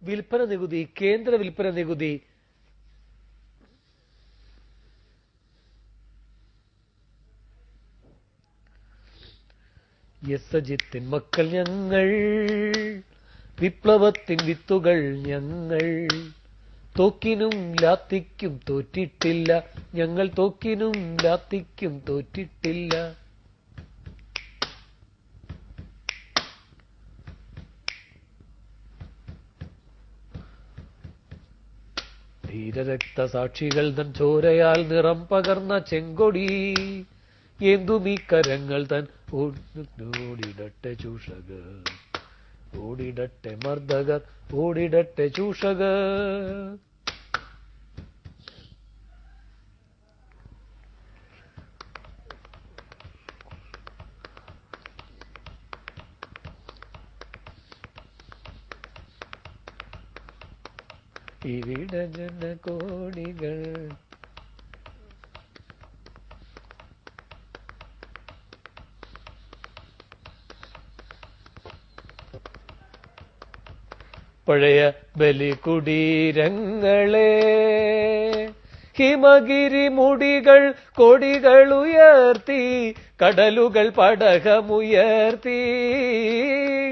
വിൽപ്പന നികുതി, കേന്ദ്ര വിൽപ്പന നികുതി, യസജിത്തിൻ മക്കൾ ഞങ്ങൾ, വിപ്ലവത്തിൻ വിത്തുകൾ ഞങ്ങൾ, തോക്കിനും ലാത്തിക്കും തോറ്റിട്ടില്ല, ഞങ്ങൾ തോക്കിനും ലാത്തിക്കും തോറ്റിട്ടില്ല. ധീരരക്തസാക്ഷികൾ തൻ ചോരയാൽ നിറം പകർന്ന ചെങ്കൊടി ഏന്തുമീ കരങ്ങൾ തൻ ഓടിടട്ടെ ചൂഷകർ, ഓടിടട്ടെ മർദ്ദകർ, ഓടിടട്ടെ ചൂഷകർ. ഇവിടെ ജനകോടികൾ പഴയ ബലികുടീരങ്ങളെ, ഹിമഗിരി മുടികൾ കൊടികൾ ഉയർത്തി, കടലുകൾ പടകമുയർത്തി.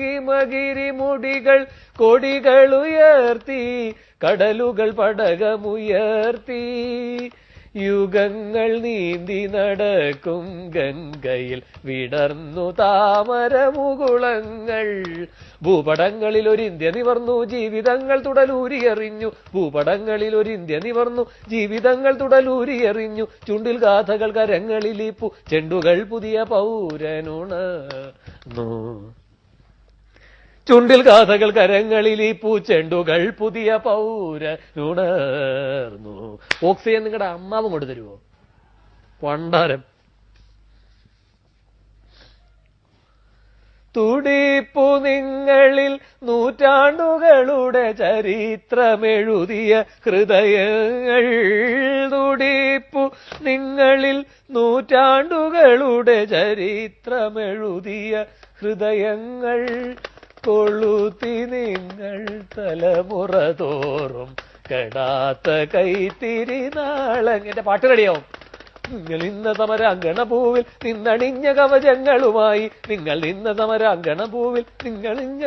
ഹിമഗിരി മുടികൾ കൊടികൾ ഉയർത്തി, കടലുകൾ പടകമുയർത്തി. യുഗങ്ങൾ നീന്തി നടക്കും ഗംഗയിൽ വിടർന്നു താമരമുകുളങ്ങൾ. ഭൂപടങ്ങളിൽ ഒരു ഇന്ത്യ നിവർന്നു, ജീവിതങ്ങൾ തുടലൂരിയെറിഞ്ഞു. ഭൂപടങ്ങളിൽ ഒരു ഇന്ത്യ നിവർന്നു, ജീവിതങ്ങൾ തുടലൂരിയെറിഞ്ഞു. ചുണ്ടിൽ ഗാഥകൾ കരങ്ങളിലിപ്പു, ചെണ്ടുകൾ പുതിയ പൗരനുണർന്നു. ചുണ്ടിൽ ഗാഥകൾ കരങ്ങളിൽ ഈ പൂച്ചെണ്ടുകൾ പുതിയ പൗരനുണർന്നു. ഓക്സിജൻ നിങ്ങളുടെ അമ്മാവും കൊണ്ട് തരുമോ? പണ്ടാരം. തുടിപ്പു നിങ്ങളിൽ നൂറ്റാണ്ടുകളുടെ ചരിത്രമെഴുതിയ ഹൃദയങ്ങൾ. തുടിപ്പു നിങ്ങളിൽ നൂറ്റാണ്ടുകളുടെ ചരിത്രമെഴുതിയ ഹൃദയങ്ങൾ. കൊളുത്തി നിങ്ങൾ തലമുറ തോറും കെടാത്ത കൈത്തിരി നാളങ്ങ. എന്റെ പാട്ട് റെഡിയാവും. നിങ്ങൾ നിന്ന സമരാങ്കണഭൂവിൽ നിന്നണിഞ്ഞ കവചങ്ങളുമായി, നിങ്ങൾ നിന്ന സമരാങ്കണഭൂവിൽ നിങ്ങളിഞ്ഞ